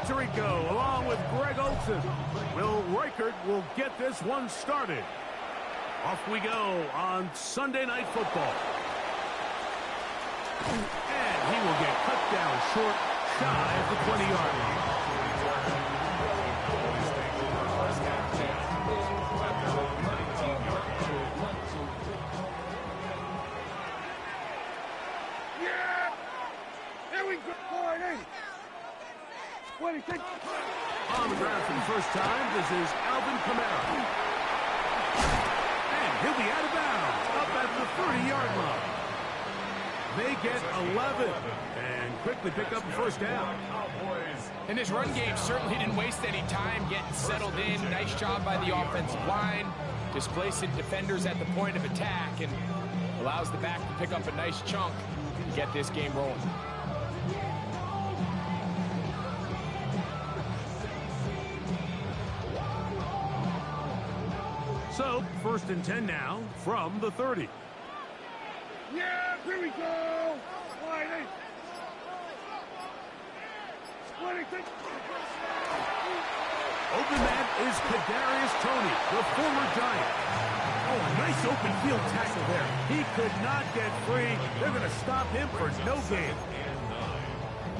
Tirico along with Greg Olson. Will Reichert will get this one started. Off we go on Sunday Night Football. And he will get cut down short, shy of the 20-yard line. Yeah! Here we go! What do you think? On the ground for the first time, this is Alvin Kamara. And he'll be out of bounds, up at the 30-yard line. They get 11 and quickly pick up the first down. And this run game certainly didn't waste any time getting settled in. Nice job by the offensive line, displacing defenders at the point of attack, and allows the back to pick up a nice chunk and get this game rolling. So, 1st and 10 now from the 30. Yeah, here we go! Wide eight. What do you think? Open man is Kadarius Toney, the former Giant. Oh, a nice open field tackle there. He could not get free. They're going to stop him for no gain.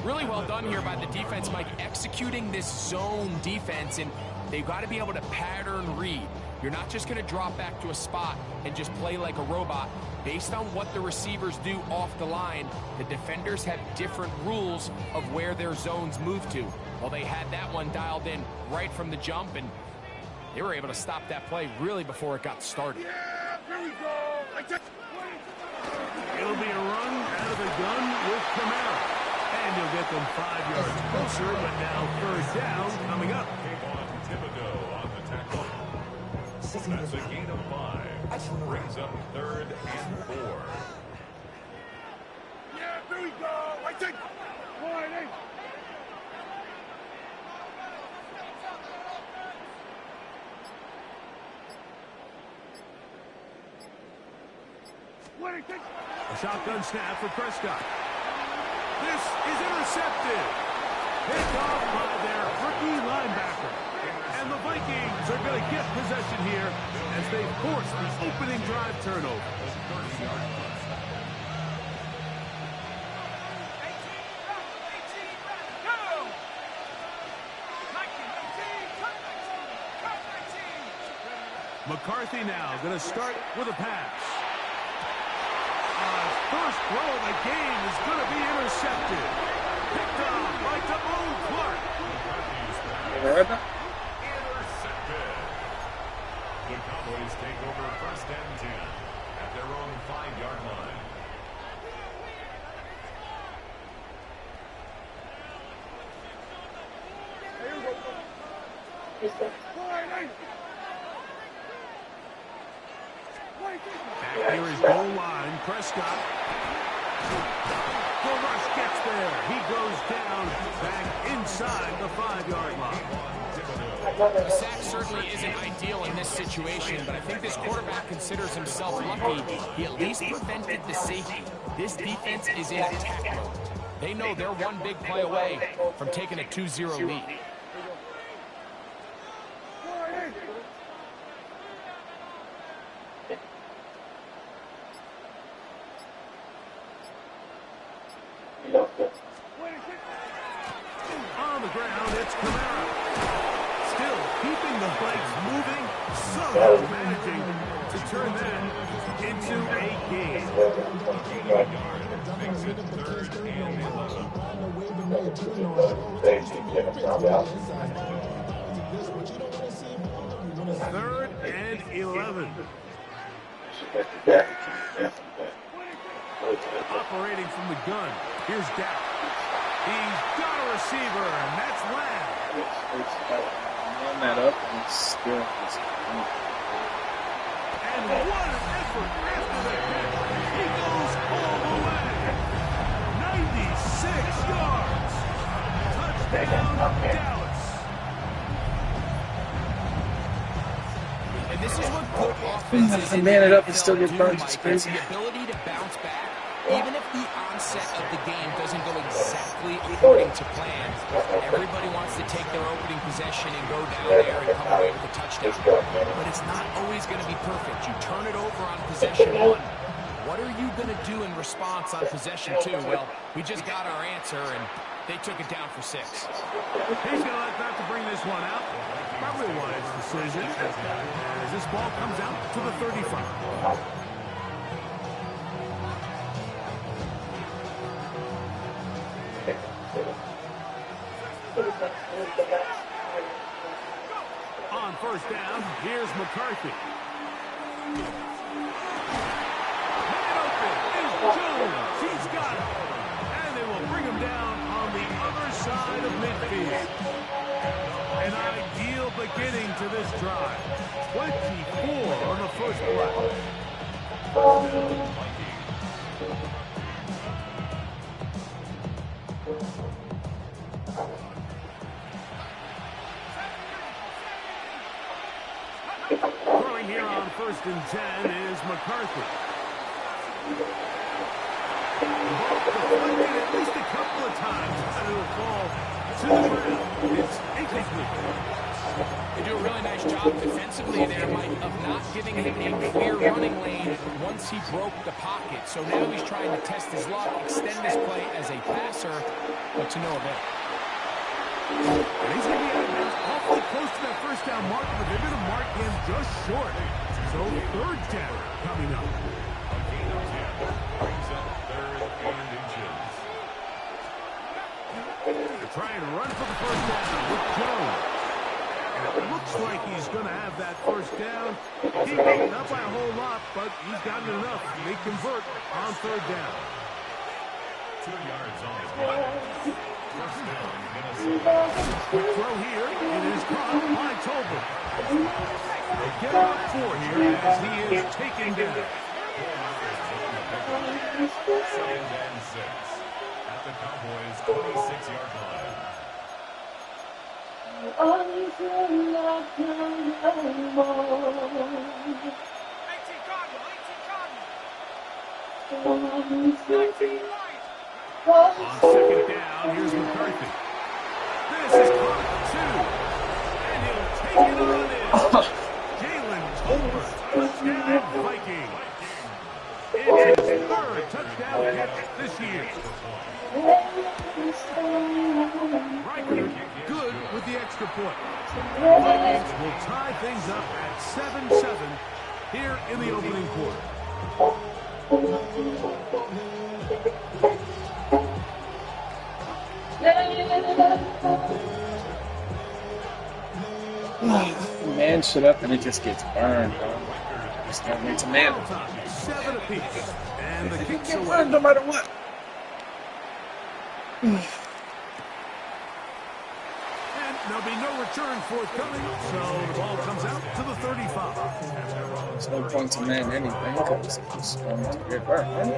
Really well done here by the defense, Mike, executing this zone defense, and they've got to be able to pattern read. You're not just going to drop back to a spot and just play like a robot. Based on what the receivers do off the line, the defenders have different rules of where their zones move to. Well, they had that one dialed in right from the jump, and they were able to stop that play really before it got started. Yeah, here we go! It'll be a run out of the gun with Kamara. And he'll get them 5 yards closer, but now 3rd down coming up. Thibodeau on the tackle. That's a gain of 5. Brings up 3rd and 4. Yeah, here we go! I think! Wide eight. What do you think? A shotgun snap for Prescott. This is intercepted. Picked off by their rookie linebacker. And the Vikings are going to get possession here as they force the opening drive turnover. McCarthy now going to start with a pass. First throw of the game is going to be intercepted. Picked up by Damone Clark. Intercepted. The Cowboys take over 1st and 10 at their own 5-yard line. Back here is goal line. Prescott. The rush gets there. He goes down back inside the 5-yard line. The sack certainly isn't ideal in this situation, but I think this quarterback considers himself lucky. He at least prevented the safety. This defense is in attack mode. They know they're one big play away from taking a 2-0 lead. On the ground, it's Kamara. Still keeping the bikes moving, somehow managing to turn that into a game. Makes it 3rd and 11. 3rd and 11. Operating from the gun. Here's Dak. He's got a receiver, and that's Lamb. Run that up and still. And what an effort after the catch. He goes all the way. 96 yards. Touchdown, Dallas. And this is what good offenses Man it up and still get burned. It's The crazy. ability to bounce back even if the onset of the game doesn't go exactly according to plan, everybody wants to take their opening possession and go down there and come away with a touchdown. But it's not always going to be perfect. You turn it over on possession 1. What are you going to do in response on possession 2? Well, we just got our answer, and they took it down for 6. He's going to let that to bring this one out. Probably a wise decision as this ball comes out to the 35. On first down, here's McCarthy. Man open is Jones. He's got it. And they will bring him down on the other side of midfield. An ideal beginning to this drive. 24 on the first play. Throwing here on 1st and 10 is McCarthy. Deflected at least a couple of times, and it'll fall to the ground. It's incomplete. They do a really nice job defensively there, Mike, of not giving him a clear running lane once he broke the pocket. So now he's trying to test his luck, extend his play as a passer, but to no avail. And he's going to be out of bounds awfully close to that first down mark, but they're going to mark him just short. So 3rd down coming up. A gain of 10 brings up 3rd and inches. They're trying to run for the first down with Jones. And it looks like he's going to have that first down. He got not by a whole lot, but he's gotten enough. They convert on 3rd down. 2 yards on the play. First down, Minnesota. Quick throw here. It is caught by Tolbert. They get him up 4 here as he is taken down. 2nd and 6 at the Cowboys' 26-yard line. On 2nd down, here's McCarthy. This is caught 2. And he'll take it on in. Jalen Tolbert, touchdown Viking. It's his 3rd touchdown hit this year. Riker good with the extra point. Vikings will tie things up at 7-7 here in the opening quarter. Man shit up and it just gets burned, bro. Just don't need to man. 7 apiece. And the kicks Get away. burned no matter what. And there'll be no return forthcoming, so the ball comes out to the 35. There's no point to man anything because it's going to get burned, right?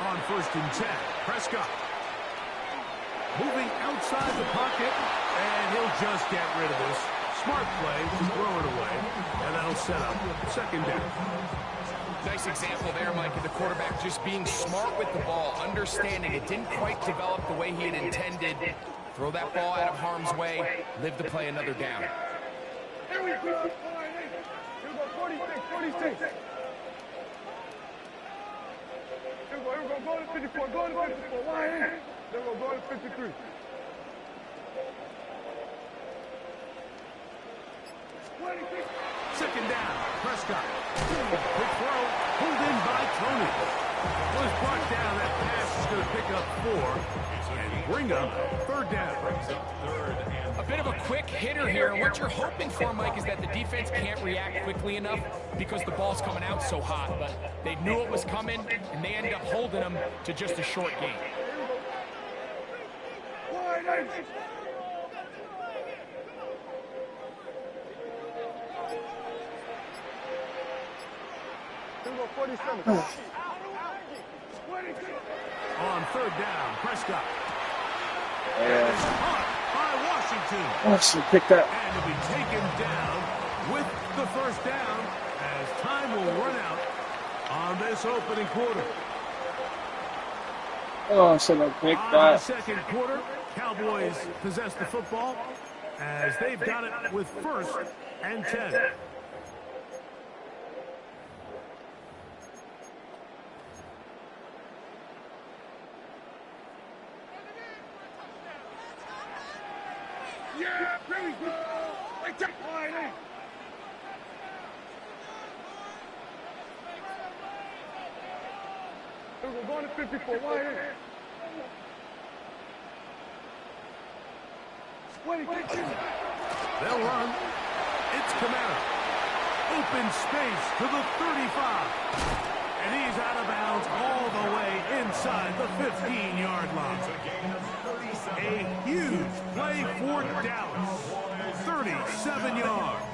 On 1st and 10, Prescott. Moving outside the pocket, and he'll just get rid of this. Smart play to throw it away, and that'll set up 2nd down. Nice example there, Mike, of the quarterback just being smart with the ball, understanding it didn't quite develop the way he had intended. Throw that ball out of harm's way, live to play another down. Here we go. Here we go. 46. Here we go. Go to 54. Go to 54. Wide in. There we go. Go to 53. Second down, Prescott. Quick throw, pulled in by Tony. Was brought down. That pass is going to pick up 4 and bring up 3rd down. A bit of a quick hitter here, and what you're hoping for, Mike, is that the defense can't react quickly enough because the ball's coming out so hot, but they knew it was coming, and they end up holding them to just a short gain. go 47. On third down, Prescott. Yeah. Caught by Washington. Washington picked that. And to be taken down with the first down as time will run out on this opening quarter. Oh, so they picked On the that. second quarter, Cowboys possess the football as they've got it with first and 10. Yeah, very good. Like that. We're going to 54. Wide in. They'll run. It's Kamara. Open space to the 35. And he's out of bounds all the way inside the 15-yard line. A huge play for Dallas. 37 yards.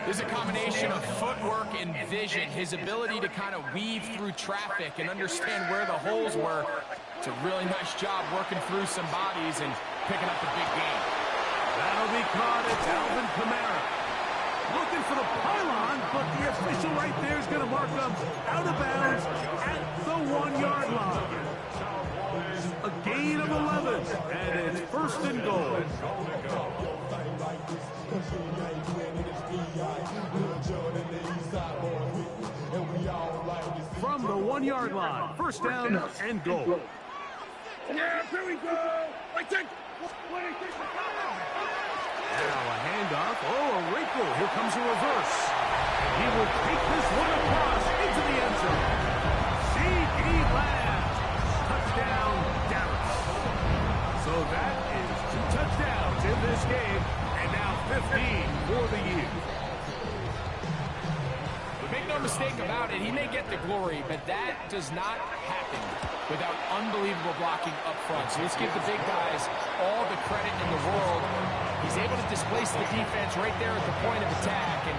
There's a combination of footwork and vision, his ability to kind of weave through traffic and understand where the holes were. It's a really nice job working through some bodies and picking up a big game. That'll be caught. It's Alvin Kamara. Looking for the pylon, but the official right there is going to mark them out of bounds at the 1-yard line. A gain of 11, and it's first and goal. From the 1-yard line, first down and goal. Yeah, here we go. Like that. Now a handoff. Oh, a wrinkle. Here comes a reverse. He will take this one across into the end zone. C.D. Lamb. Touchdown, Dallas. So that is 2 touchdowns in this game, and now 15 for the year. But make no mistake about it, he may get the glory, but that does not happen without unbelievable blocking up front. So let's give the big guys all the credit in the world. He's able to displace the defense right there at the point of attack, and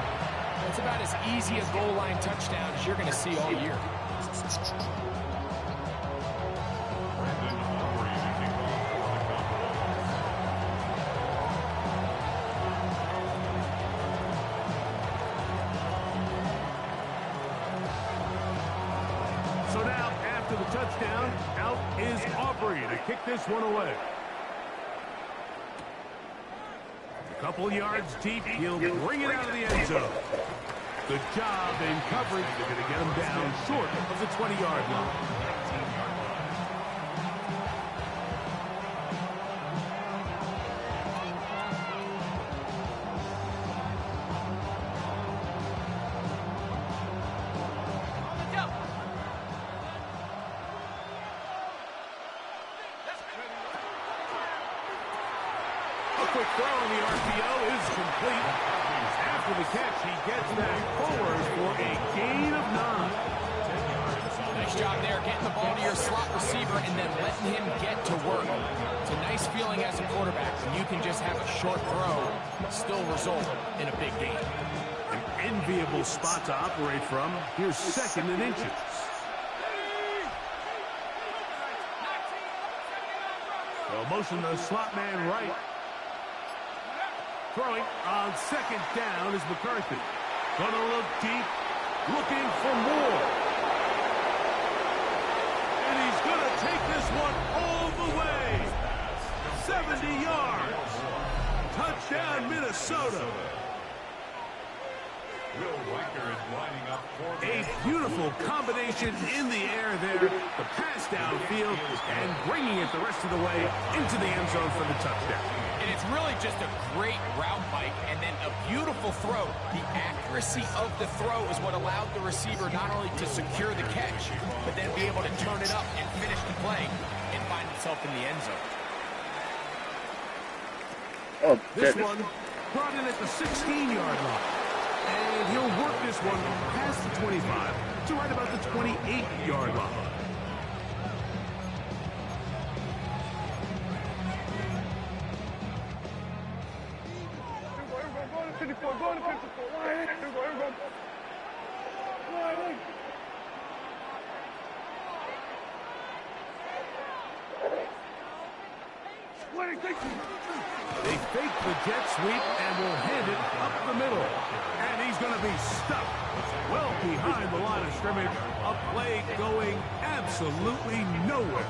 that's about as easy a goal line touchdown as you're going to see all year. So now, after the touchdown, out is Aubrey to kick this one away. A couple yards deep, he'll bring it out of the end zone. Good job in coverage. They're going to get him down short of the 20-yard line. Quick throw on the RPO is complete. After the catch, he gets that forward for a gain of 9. Nice job there, getting the ball to your slot receiver and then letting him get to work. It's a nice feeling as a quarterback when you can just have a short throw, still result in a big game. An enviable spot to operate from. Here's second and inches. Well, motion the slot man right. Throwing on second down is McCarthy. Gonna look deep, looking for more. And he's gonna take this one all the way. 70 yards. Touchdown, Minnesota. A beautiful combination in the air there. The pass downfield and bringing it the rest of the way into the end zone for the touchdown. And it's really just a great route, Mike, and then a beautiful throw. The accuracy of the throw is what allowed the receiver not only to secure the catch, but then be able to turn it up and finish the play and find himself in the end zone. Oh, This goodness. one brought in at the 16-yard line. And he'll work this one past the 25 to right about the 28-yard line. Go to 54. Go to 54. Here we go. They fake the jet sweep and will hand it up the middle. And he's going to be stuck well behind the line of scrimmage. A play going absolutely nowhere.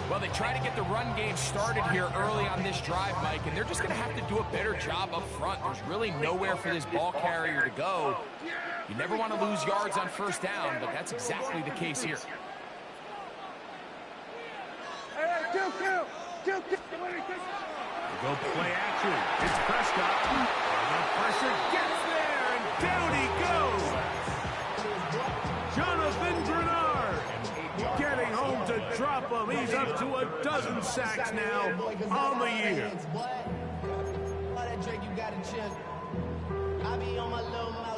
Well, they try to get the run game started here early on this drive, Mike, and they're just going to have to do a better job up front. There's really nowhere for this ball carrier to go. You never want to lose yards on first down, but that's exactly the case here. Go play action. It's Prescott. The pressure gets there, and down he goes. Jonathan Bernard getting home to drop him. He's up to a dozen sacks now on the year.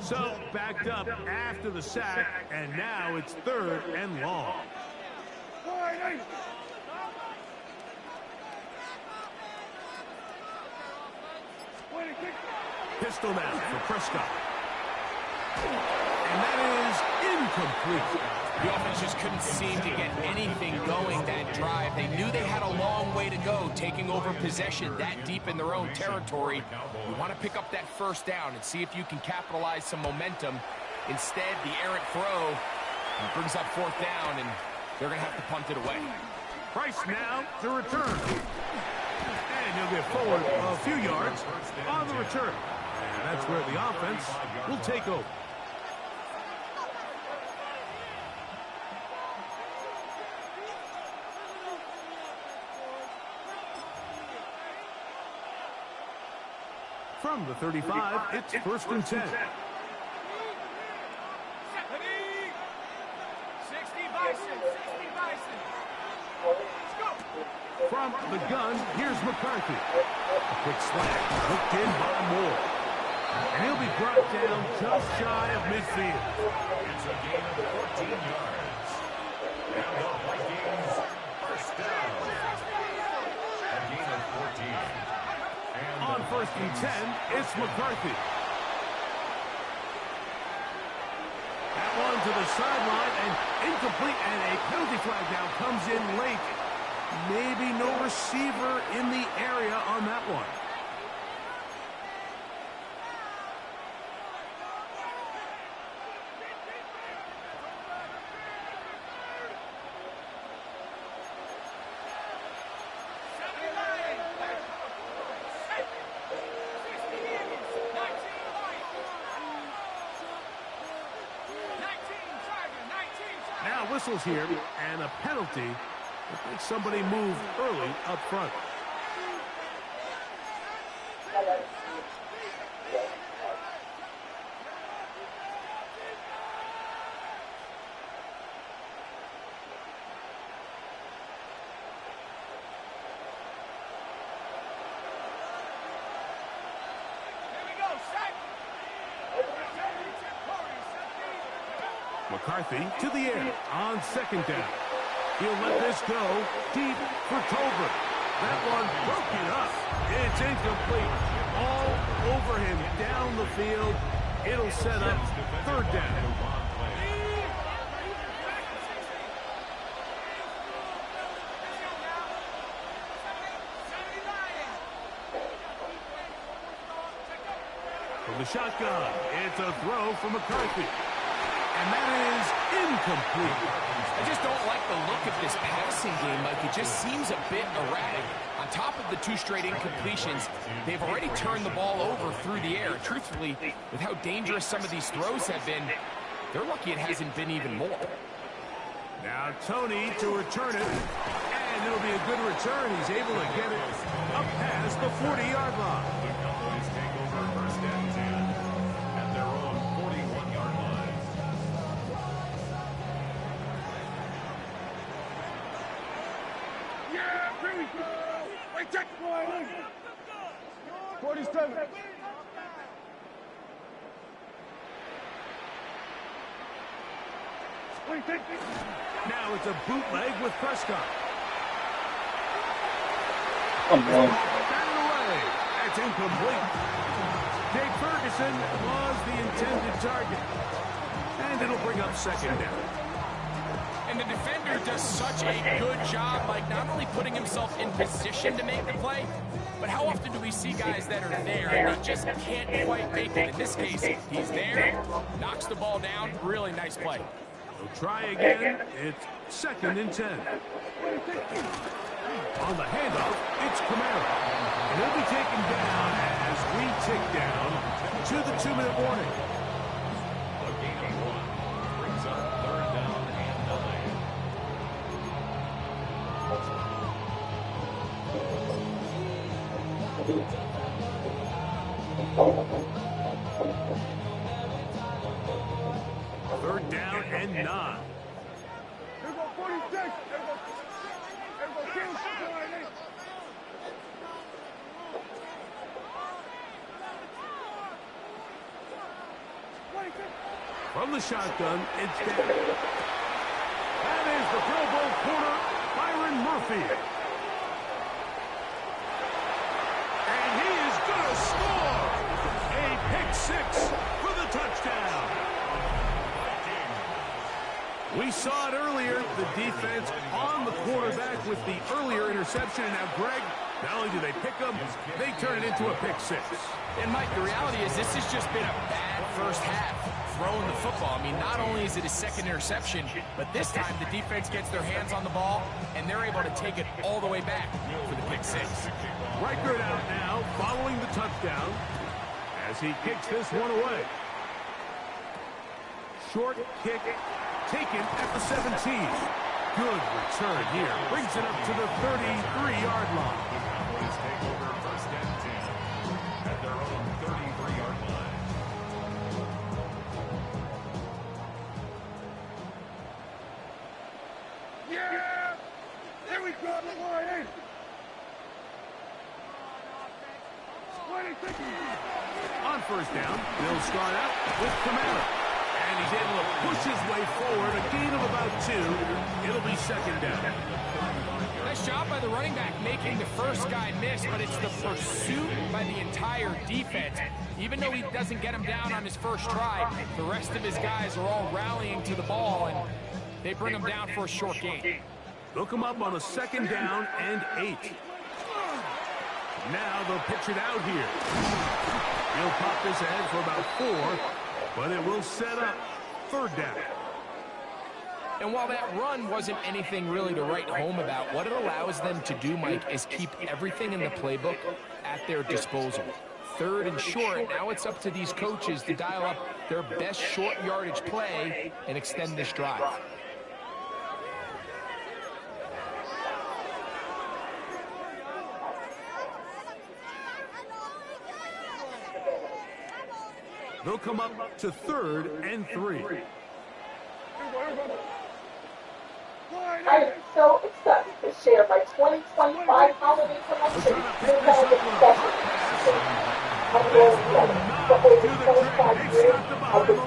So backed up after the sack, and now it's 3rd and long. Pistol now for Prescott. And that is incomplete. The offense just couldn't seem to get anything going that drive. They knew they had a long way to go, taking over possession that deep in their own territory. You want to pick up that first down and see if you can capitalize some momentum. Instead, the errant throw brings up 4th down, and they're going to have to punt it away. Price now to return. And he'll get forward a few yards on the return. And that's where the offense will take over. From the 35, it's 1st and 10. 60 Bison. Let's go. From the gun, here's McCarthy. A quick slant, hooked in by Moore. And he'll be brought down just shy of midfield. It's a gain of 14 yards. And the Vikings first down. A gain of 14. On 1st and 10, it's McCarthy. That one to the sideline and incomplete, and a penalty flag now comes in late. Maybe no receiver in the area on that one. Now whistles here, and a penalty. I think somebody moved early up front. McCarthy to the air on 2nd down. He'll let this go deep for Tolbert. That one broken up. It's incomplete. All over him down the field. It'll set up 3rd down. From the shotgun, it's a throw for McCarthy. And that is incomplete. I just don't like the look of this passing game, Mike. It just seems a bit erratic. On top of the 2 straight incompletions, they've already turned the ball over through the air. Truthfully, with how dangerous some of these throws have been, they're lucky it hasn't been even more. Now Tony to return it, and it'll be a good return. He's able to get it up past the 40-yard line. The Cowboys take over 1st and 10 at their own 41-yard line. Here we go. Wait, check. 47. Now it's a bootleg with Prescott. Come on. Batted away. That's incomplete. Jake Ferguson was the intended target. And it'll bring up second down. And the defender does such a good job, like not only putting himself in position to make the play, but how often do we see guys that are there and they just can't quite make it? In this case, he's there, knocks the ball down. Really nice play. They'll try again. It's 2nd and 10. On the handoff, it's Kamara. And he'll be taken down as we tick down to the 2-minute warning. A gain of 1 brings up 3rd down and 3rd down and 9. Here go 46. Here go King. From the shotgun, it's down. That is the Pro Bowl corner, Byron Murphy. And he is going to score! A pick 6 for the touchdown. We saw it earlier, the defense on the quarterback with the earlier interception. And now, Greg, not only do they pick him, they turn it into a pick 6. And, Mike, the reality is this has just been a bad first half throwing the football. I mean, not only is it his 2nd interception, but this time the defense gets their hands on the ball, and they're able to take it all the way back for the pick 6. Reichert out now, following the touchdown, as he kicks this one away. Short kick taken at the 17. Good return here. Brings it up to the 33-yard line. The Cowboys take over 1st and 10 at their own 33-yard line. Yeah! Here we go, Lamar. 26. On 1st down, they'll start out with Kamara. And he's able to push his way forward, a gain of about 2. It'll be 2nd down. Nice job by the running back making the first guy miss, but it's the pursuit by the entire defense. Even though he doesn't get him down on his first try, the rest of his guys are all rallying to the ball, and they bring him down for a short gain. Look him up on a 2nd down and 8. Now they'll pitch it out here. He'll pop this ahead for about 4. But it will set up 3rd down. And while that run wasn't anything really to write home about, what it allows them to do, Mike, is keep everything in the playbook at their disposal. 3rd and short, now it's up to these coaches to dial up their best short yardage play and extend this drive. They'll come up to 3rd and 3. I am so excited to share my 2025 holiday collection. We're going to special. I'm going to for over 25 years. I've been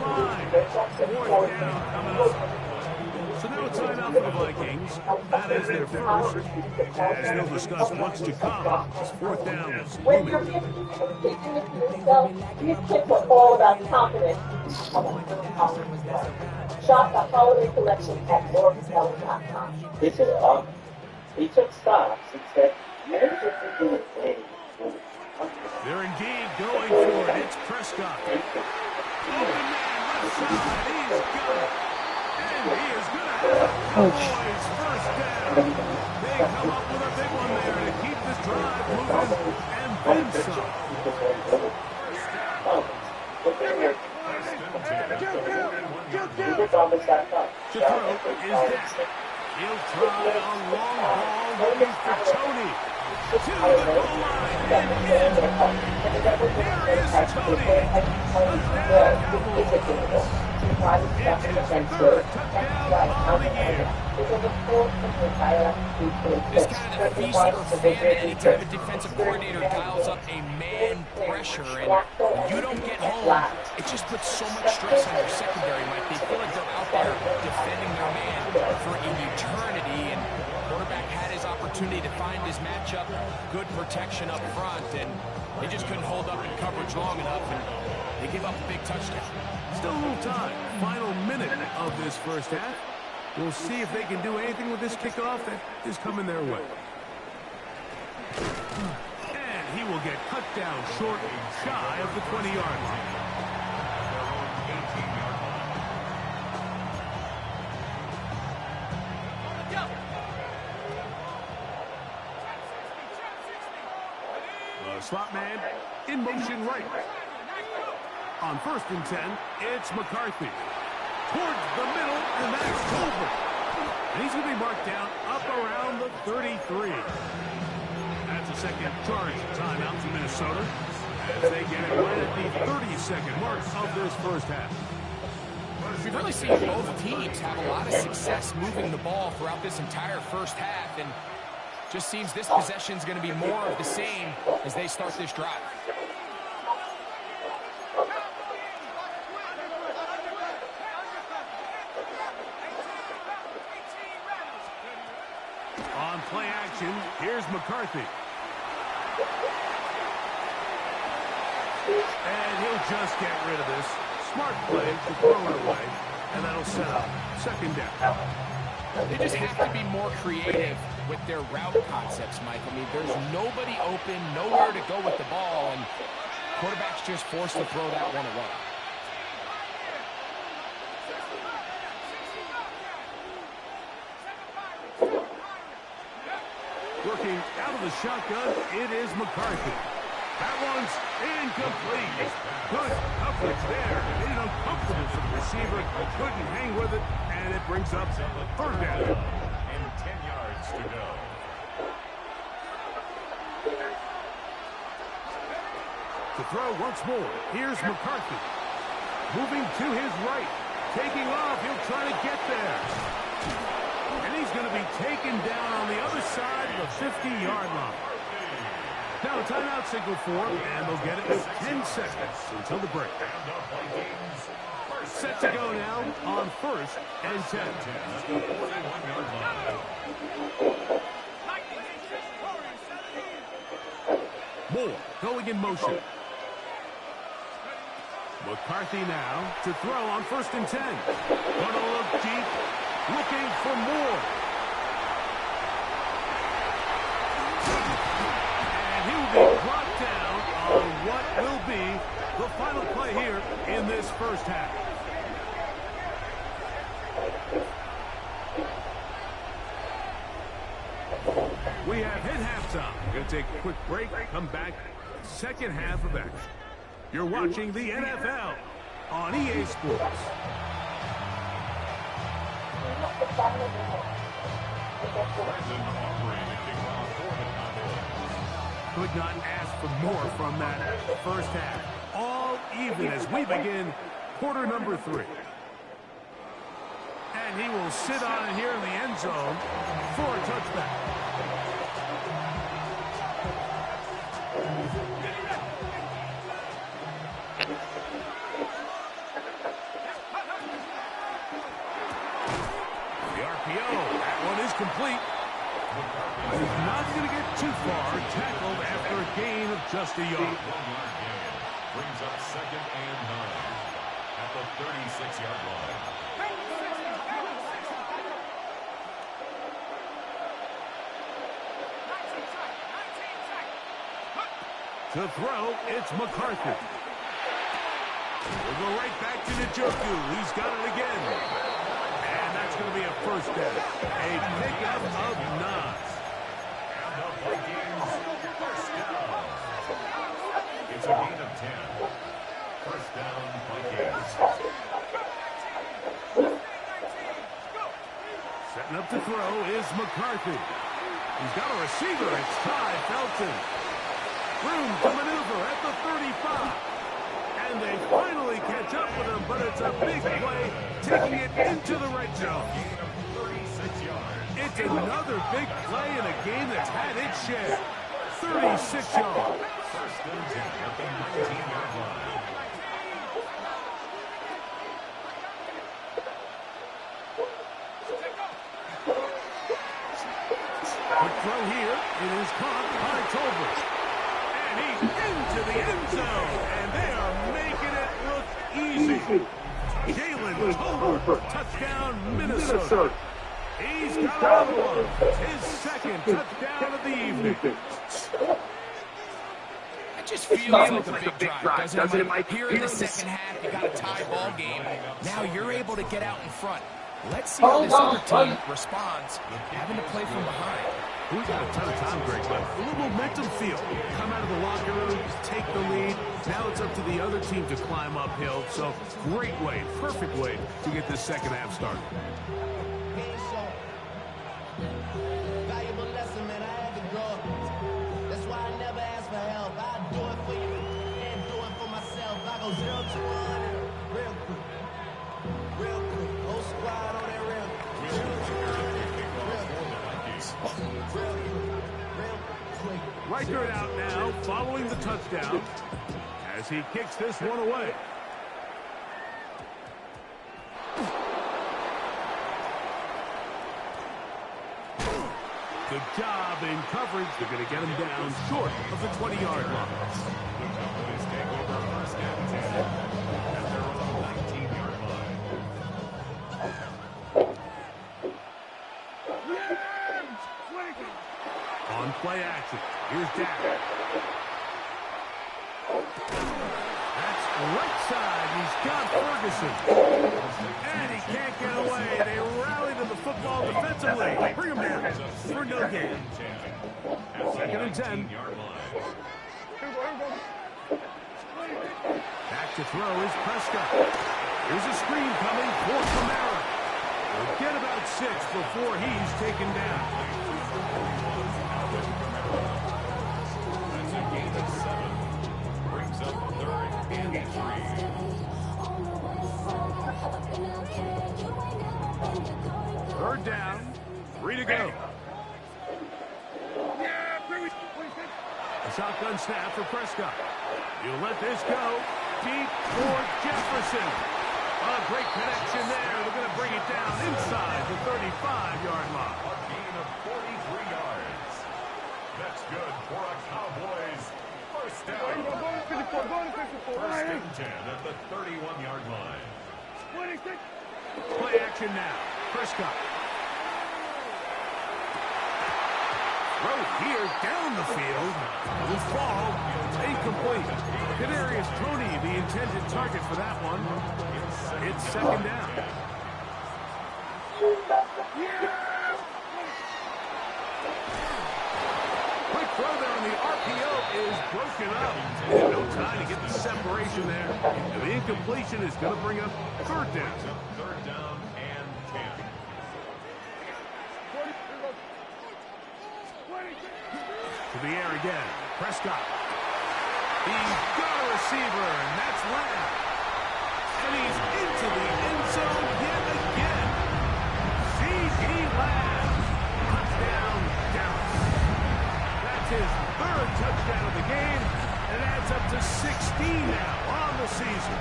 So now a timeout for the Vikings. That is their first. As they'll discuss what's to come. 4th down is when you're looming. speaking to yourself, these kids are all about confidence. Shop the holiday collection at morgankelly.com. This is up. He took stocks and said, "Here's what we do with things." They're indeed going for it. It's Prescott. Open man, left side. He's got it. And he is going to have the Cowboys first down. They come up with a big one there to keep this drive moving and then some. To throw is Dak. He'll try a long ball looking for Tony. To the goal line and in. There is Tony. Touchdown Cowboys. It's his 3rd touchdown of the year. This kind of feast or famine anytime a defensive coordinator dials up a man pressure, and when you don't get home, it just puts so much stress on your secondary, Mike. They feel like they're out there defending their man for an eternity, and the quarterback had his opportunity to find his matchup, good protection up front, and they just couldn't hold up in coverage long enough, and they give up a big touchdown. Still a little time. Final minute of this first half. We'll see if they can do anything with this kickoff that is coming their way. And he will get cut down short, shy of the 20-yard line. The slot man in motion right. On 1st and 10, it's McCarthy. Towards the middle, and that's over. And he's going to be marked down up around the 33. That's a second charge timeout to Minnesota as they get it right at the 30-second mark of this first half. We've really seen both teams have a lot of success moving the ball throughout this entire first half, and just seems this possession is going to be more of the same as they start this drive. On play action, here's McCarthy. And he'll just get rid of this. Smart play to throw it away, and that'll set up 2nd down. They just have to be more creative with their route concepts, Mike. I mean, there's nobody open, nowhere to go with the ball, and quarterback's just forced to throw that one away. Working out of the shotgun, it is McCarthy. That one's incomplete. Good coverage there. Made it uncomfortable for the receiver. Couldn't hang with it, and it brings up 3rd down. And 10 yards to go. To throw once more, here's McCarthy. Moving to his right. Taking off, he'll try to get there. And he's going to be taken down on the other side of the 50-yard line. Now a timeout signal for him, and they'll get it with 10 seconds until the break. Set to go now on 1st and 10. Moore going in motion. McCarthy now to throw on 1st and 10. Gonna look deep, looking for Moore. And he will be brought down on what will be the final play here in this first half. We have hit halftime. We're going to take a quick break, come back, second half of action. You're watching the NFL on EA Sports. Could not ask for more from that first half. All even as we begin quarter number 3. And he will sit on it here in the end zone for a touchback. That one is complete. He's not going to get too far. Tackled after a gain of just a yard. Brings up 2nd and 9 at the 36-yard line. To throw, it's McCarthy. We'll go right back to Njoku. He's got it again. And that's going to be a first down. A pickup of 9. And the Vikings first down. It's a gain of 10. First down, Vikings. Setting up to throw is McCarthy. He's got a receiver. It's Ty Felton. Room to maneuver at the 35. And they finally catch up with him, but it's a big play, taking it into the red zone. It's another big play in a game that's had its share. 36 yards. First and 10 at the 19-yard line. Quick throw here. It is caught by Tolbert. And he's into the end zone. And they are making it look easy. Jalen Toler, touchdown, Minnesota. He's got another one. His second touchdown of the evening. It just feels like a big drive, doesn't it, Mike? Here in the second half, you got a tie ball game. Now you're able to get out in front. Let's see how this other team responds, having to play from behind. We got a ton of time, Greg, but a little momentum feel. Come out of the locker room, take the lead. Now it's up to the other team to climb uphill. So great way, perfect way to get this second half started. Valuable lesson, man. I had to grow up. That's why I never ask for help. I do it for you and do it for myself. I go 0 to 100 real quick. Real quick. Whole squad on that real quick. 0 to 100 real quick. Reichert out now, following the touchdown, as he kicks this one away. Good job in coverage. They're going to get him down short of the 20-yard line. The Cowboys take over first and 10 at their own 19-yard line. On play action, here's Dak. That's right side. He's got Ferguson. And he can't get away. They rally to the football defensively. Bring him down for no gain. Second and 10. Back to throw is Prescott. Here's a screen coming for Kamara. He'll get about 6 before he's taken down. That's a gain of 7. Brings up 3rd and 3. Third down, 3 to go. A shotgun snap for Prescott. He'll let this go. Deep for Jefferson. A great connection there. They're going to bring it down inside the 35-yard line. A gain of 43 yards. That's good for a Cowboys first down. First and 10 at the 31-yard line. Play action now. Prescott. Throw here down the field. Will fall. Incomplete. Kadarius Toney, the intended target for that one. It's second down. Quick throw there on the RPO is broken up. And no time to get the separation there. And the incompletion is going to bring up third down. Third down and 10. To the air again. Prescott. He's got a receiver, and that's Lamb. And he's into the end zone yet again. C.D. Lamb. Touchdown, Dallas. That's his 3rd touchdown of the game, and it adds up to 16 now on the season.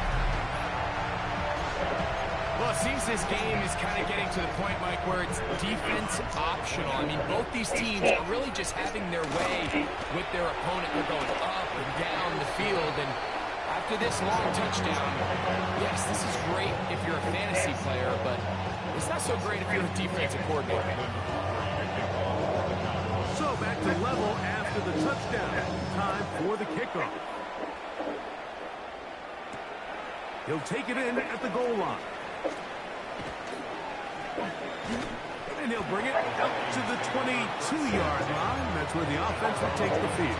Well, it seems this game is kind of getting to the point, Mike, where it's defense optional. I mean, both these teams are really just having their way with their opponent. They're going up and down the field, and after this long touchdown, yes, this is great if you're a fantasy player, but it's not so great if you're a defensive coordinator. So back to level after the touchdown. Time for the kickoff. He'll take it in at the goal line. And he'll bring it out to the 22-yard line. That's where the offense will take the field.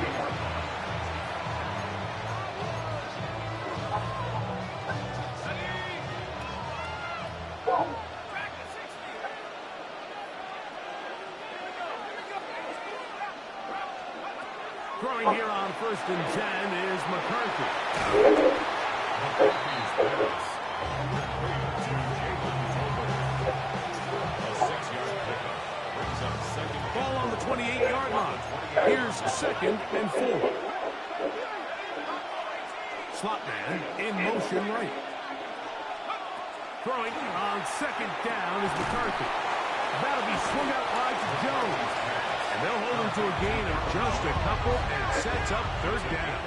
Throwing here on 1st and 10 is McCarthy. Ball on the 28-yard line. Here's 2nd and 4. Slot man in motion right. Throwing on 2nd down is McCarthy. That'll be swung out wide to Jones. And they'll hold him to a gain of just a couple and sets up 3rd down.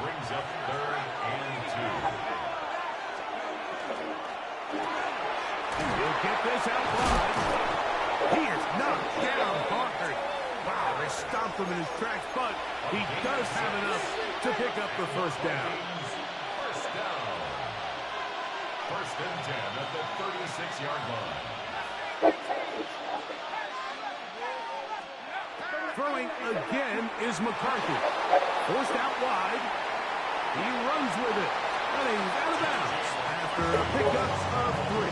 Brings up 3rd and 2. get this out wide. He is knocked down hard. Wow, they stomped him in his tracks, but he does have enough to pick up the first down. First down. First and 10 at the 36-yard line. Throwing again is McCarthy. Forced out wide. He runs with it. And he's out of bounds after a pickup of 3.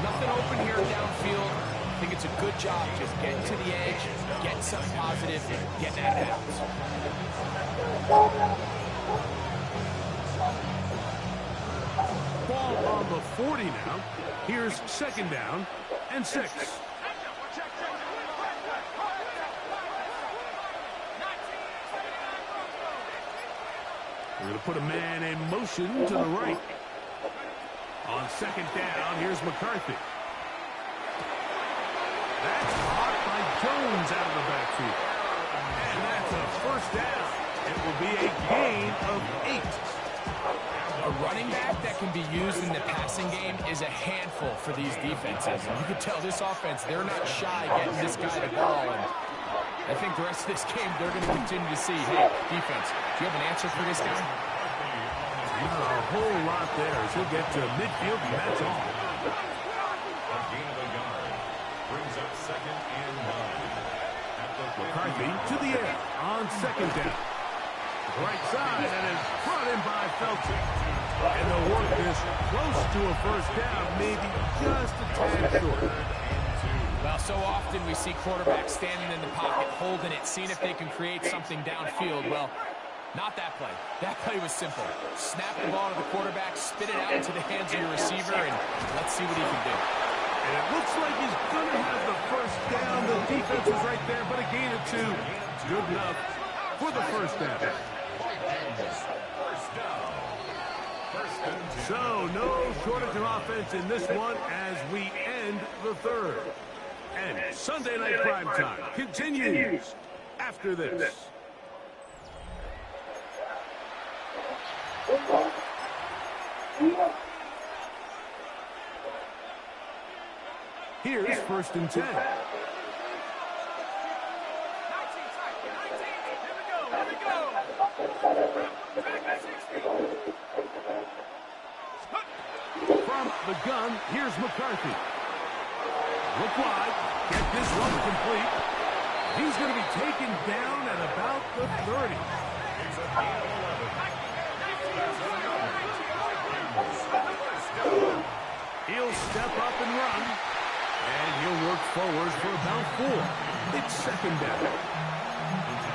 Nothing open here downfield. I think it's a good job just getting to the edge, getting something positive, getting out of bounds. Ball on the 40 now. Here's second down and 6. We're going to put a man in motion to the right. On second down, here's McCarthy. That's caught by Jones out of the backfield. And that's a first down. It will be a gain of 8. A running back that can be used in the passing game is a handful for these defenses. And you can tell this offense, they're not shy getting this guy the ball. And I think the rest of this game, they're going to continue to see, hey, defense, do you have an answer for this guy? Not a whole lot there as he'll get to midfield, and that's all. A gain of a yard. Brings up second and 9. McCarthy to the air on second down. Right side, and is brought in by Felton. And they'll work this close to a first down, maybe just a tad short. Well, so often we see quarterbacks standing in the pocket, holding it, seeing if they can create something downfield. Well, not that play. That play was simple. Snap the ball to the quarterback, spit it out into the hands of your receiver, and let's see what he can do. And it looks like he's going to have the first down. The defense is right there, but a gain of 2. Good enough for the first down. So, no shortage of offense in this one as we end the third. And Sunday Night Primetime continues after this. Here's first and 10. From the gun, here's McCarthy. Look wide. Get this one complete. He's going to be taken down at about the 30. He'll step up and run. And he'll work forward for about 4. It's second down.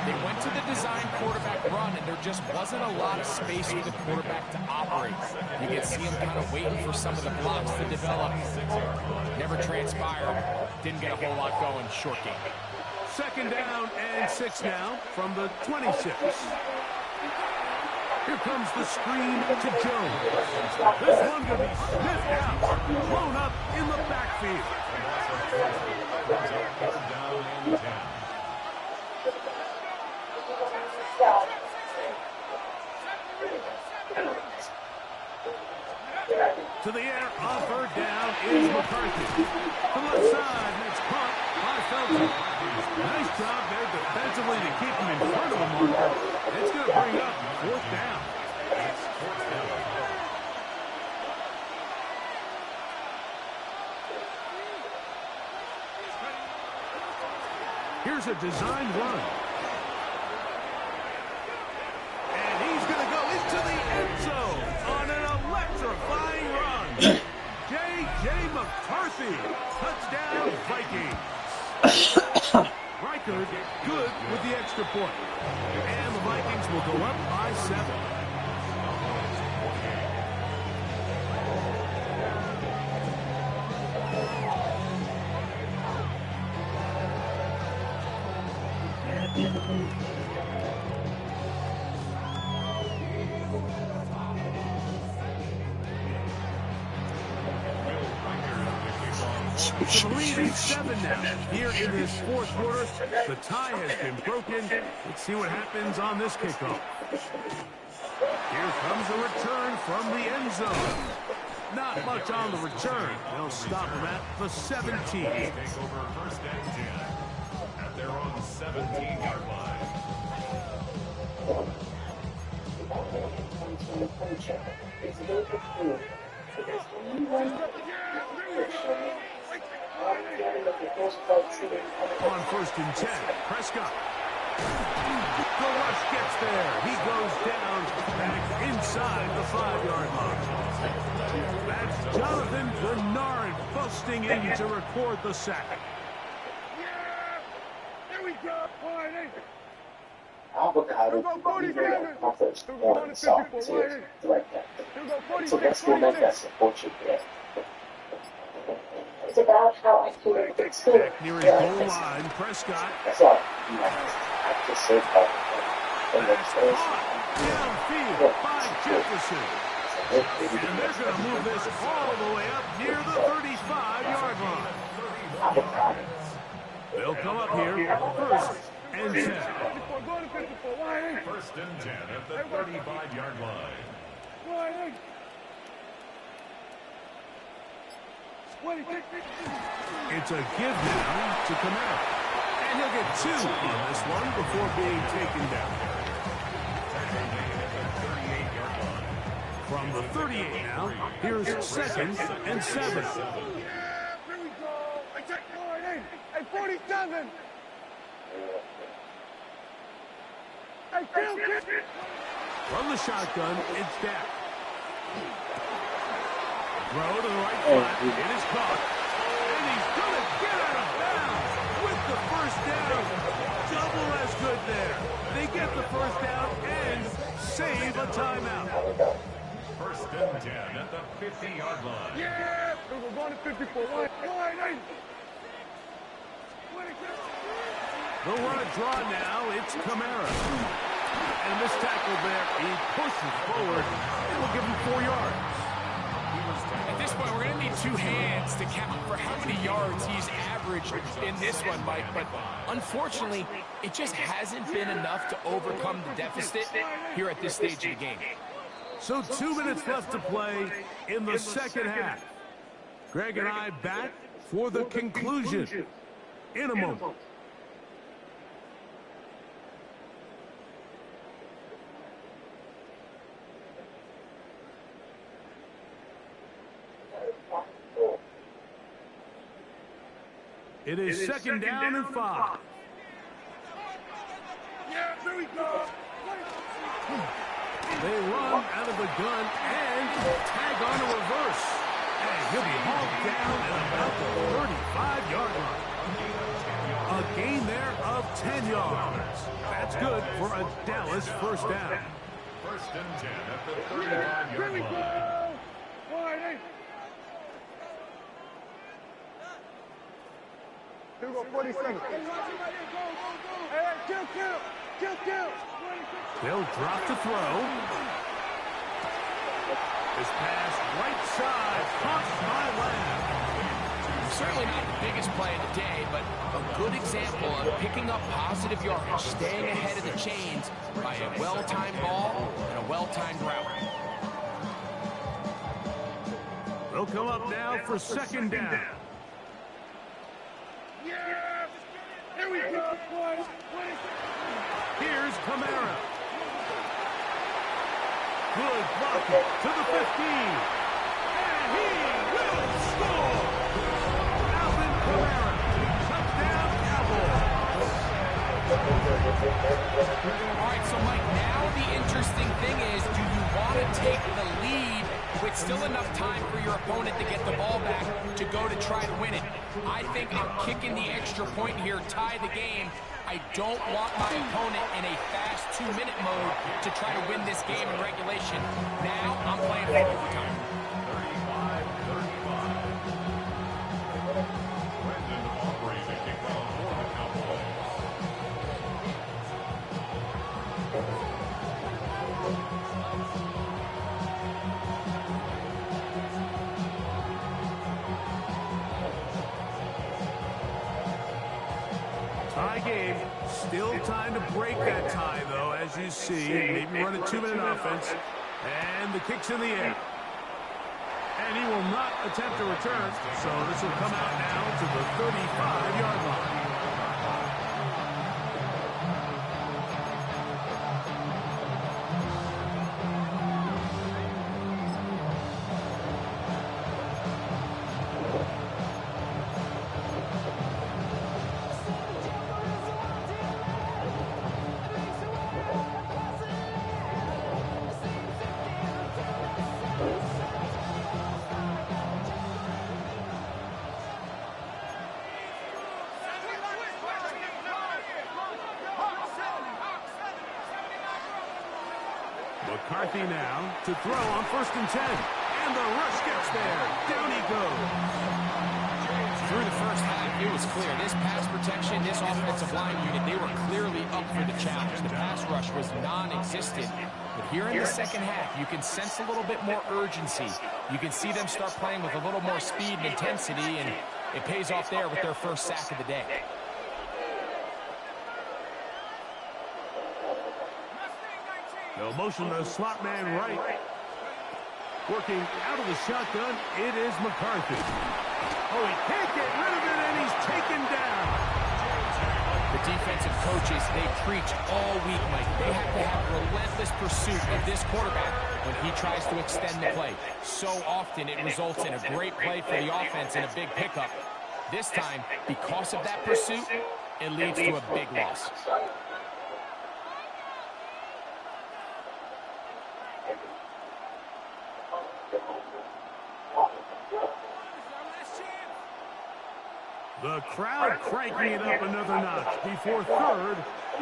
They went to the design quarterback run, and there just wasn't a lot of space for the quarterback to operate. You can see him kind of waiting for some of the blocks to develop. Never transpired. Didn't get a whole lot going. Short game. Second down and 6 now from the 26. Here comes the screen to Jones. This one going to be sniffed out. Blown up in the backfield. Third down and 10. To the air on third down is McCarthy. To the left side, and it's caught by Felton. Nice job there defensively to keep him in front of the marker. It's going to bring up fourth down. It's fourth down. Here's a designed run. And he's going to go into the end zone on an electrifying run. J.J. McCarthy, touchdown Vikings. Reichard good with the extra point. And the Vikings will go up by 7. So the lead is 7 now. Here in this fourth quarter, the tie has been broken. Let's see what happens on this kickoff. Here comes a return from the end zone. Not much on the return. They'll stop him at the 17. Take over first and 10 at their own 17-yard line. On first and 10, Prescott. The rush gets there. He goes down back inside the 5-yard line. That's Jonathan Bernard busting in to record the sack. Here we go. Avocado offers on soft tiers like that. So let's go make that support you there. It's about how I feel in the school. Near his goal line, Prescott. That's all. I just say Downfield by Jefferson. And they're going to move this all the way up near the 35-yard line. They'll come up here first and 10. First and 10 at the 35-yard line. It's a give now to Kamara. And he'll get 2 on this one before being taken down. From the 38 now, here's second and 7. Here we go. Hey, 47. Hey, kill. From the shotgun, it's Dak. Throw to the right flat. It is caught. And he's going to get out of bounds with the first down. Double as good there. They get the first down and save a timeout. First and 10 at the 50-yard line. Yeah. We're going to 54. Wide. They'll run a draw now. It's Kamara. And this tackle there, he pushes forward. It will give him 4 yards. At this point, we're going to need 2 hands to count for how many yards he's averaged in this one, Mike. But unfortunately, it just hasn't been enough to overcome the deficit here at this stage of the game. So 2 minutes left to play in the second half. Greg and I back for the conclusion in a moment. It is second down and 5. Yeah, here we go. They run out of the gun and tag on a reverse. And he'll be hauled down at about the 35-yard line. A gain there of 10 yards. That's good for a Dallas first down. First and 10 at the 35-yard line. Wide. Here we go, 47. Hey, kill. They'll drop to throw. This pass right side caught by Lamb. Certainly not the biggest play of the day, but a good example of picking up positive yardage, staying ahead of the chains by a well-timed ball and a well-timed route. They'll come up now for second down. Yeah! Here we go, boys! Here's Kamara. Good blocking to the 15. And he will score! Alvin Kamara. Touchdown, Cowboys. All right, so Mike, now the interesting thing is, do you want to take the lead with still enough time for your opponent to get the ball back to go to try to win it? I think I'm kicking the extra point here, tie the game. I don't want my opponent in a fast 2-minute mode to try to win this game in regulation. Now I'm playing for overtime. 35-35. Brendan Aubrey to kick off for the Cowboys. Tie game. Still time to break that tie, though, as you see. Maybe run a 2-minute offense. And the kick's in the air. And he will not attempt to return, so this will come out now to the 35-yard line. McCarthy now to throw on 1st and 10. And the rush gets there. Down he goes. Through the first half, it was clear. This pass protection, this offensive line unit, they were clearly up for the challenge. The pass rush was non-existent. But here in the second half, you can sense a little bit more urgency. You can see them start playing with a little more speed and intensity, and it pays off there with their first sack of the day. They'll motion the slot man right. Working out of the shotgun, it is McCarthy. Oh, he can't get rid of it, and he's taken down. The defensive coaches, they preach all week, Mike. They have to have relentless pursuit of this quarterback when he tries to extend the play. So often it results in a great play for the offense and a big pickup. This time, because of that pursuit, it leads to a big loss. The crowd cranking it up another notch before 3rd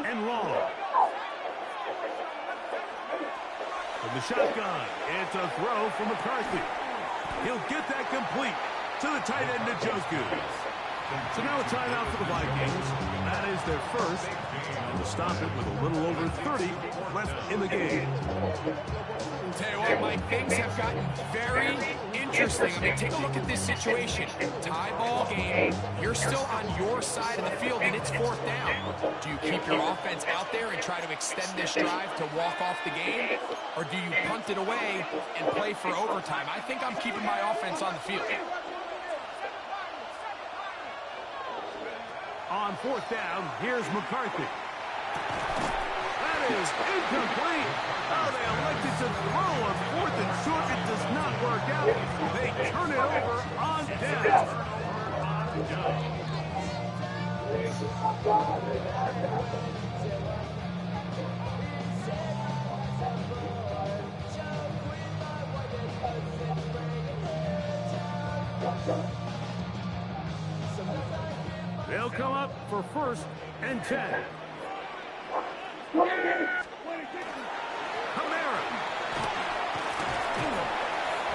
and long. From the shotgun, it's a throw from McCarthy. He'll get that complete to the tight end, Njoku. So now a timeout for the Vikings. That is their first. And to stop it with a little over 30 left in the game. Tell you what, Mike, things have gotten very interesting. I mean, take a look at this situation. Tie ball game. You're still on your side of the field, and it's 4th down. Do you keep your offense out there and try to extend this drive to walk off the game? Or do you punt it away and play for overtime? I think I'm keeping my offense on the field. On 4th down, here's McCarthy. That is incomplete. Oh, they elected to throw on 4th and short. It does not work out. They turn it over on down. They'll come up for 1st and 10. Kamara.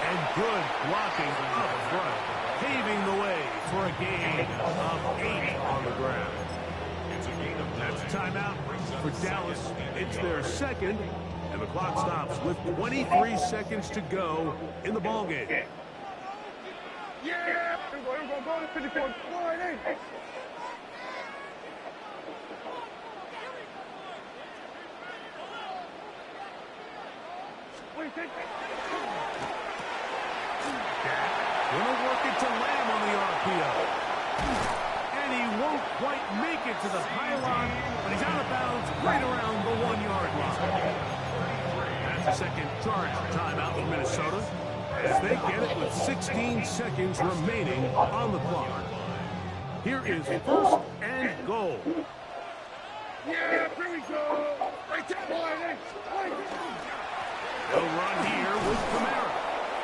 And good blocking up front, paving the way for a gain of 8 on the ground. That's a timeout for Dallas. It's their second, and the clock stops with 23 seconds to go in the ballgame. Yeah! We're going to go to 54. Gonna work it to Lamb on the RPO. And he won't quite make it to the pylon, but he's out of bounds right around the 1-yard line. That's a second charge timeout for Minnesota as they get it with 16 seconds remaining on the clock. Here is 1st and goal. Yeah, here we go. Right there, boy. They'll run here with Kamara.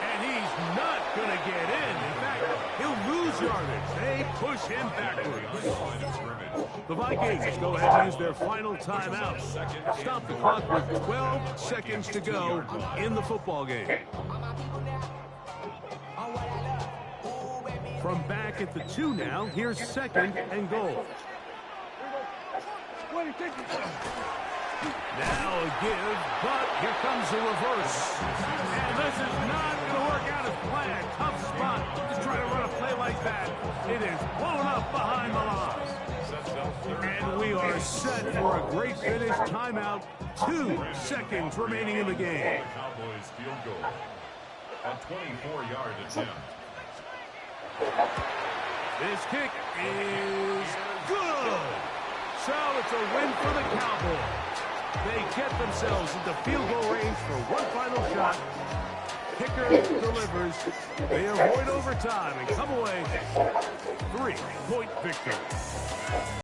And he's not going to get in. In fact, he'll lose yardage. They push him backwards. The Vikings go ahead and use their final timeout. Stop the clock with 12 seconds to go in the football game. From back at the 2 now, here's 2nd and goal. Now a give, but here comes the reverse. And this is not going to work out as planned. Tough spot. Just try to run a play like that. It is blown up behind the line. And we are set for a great finish. Timeout. 2 seconds remaining in the game. A 24-yard attempt. This kick is good. So it's a win for the Cowboys. They get themselves into field goal range for one final shot. Kicker delivers. They avoid overtime and come away 3-point victory.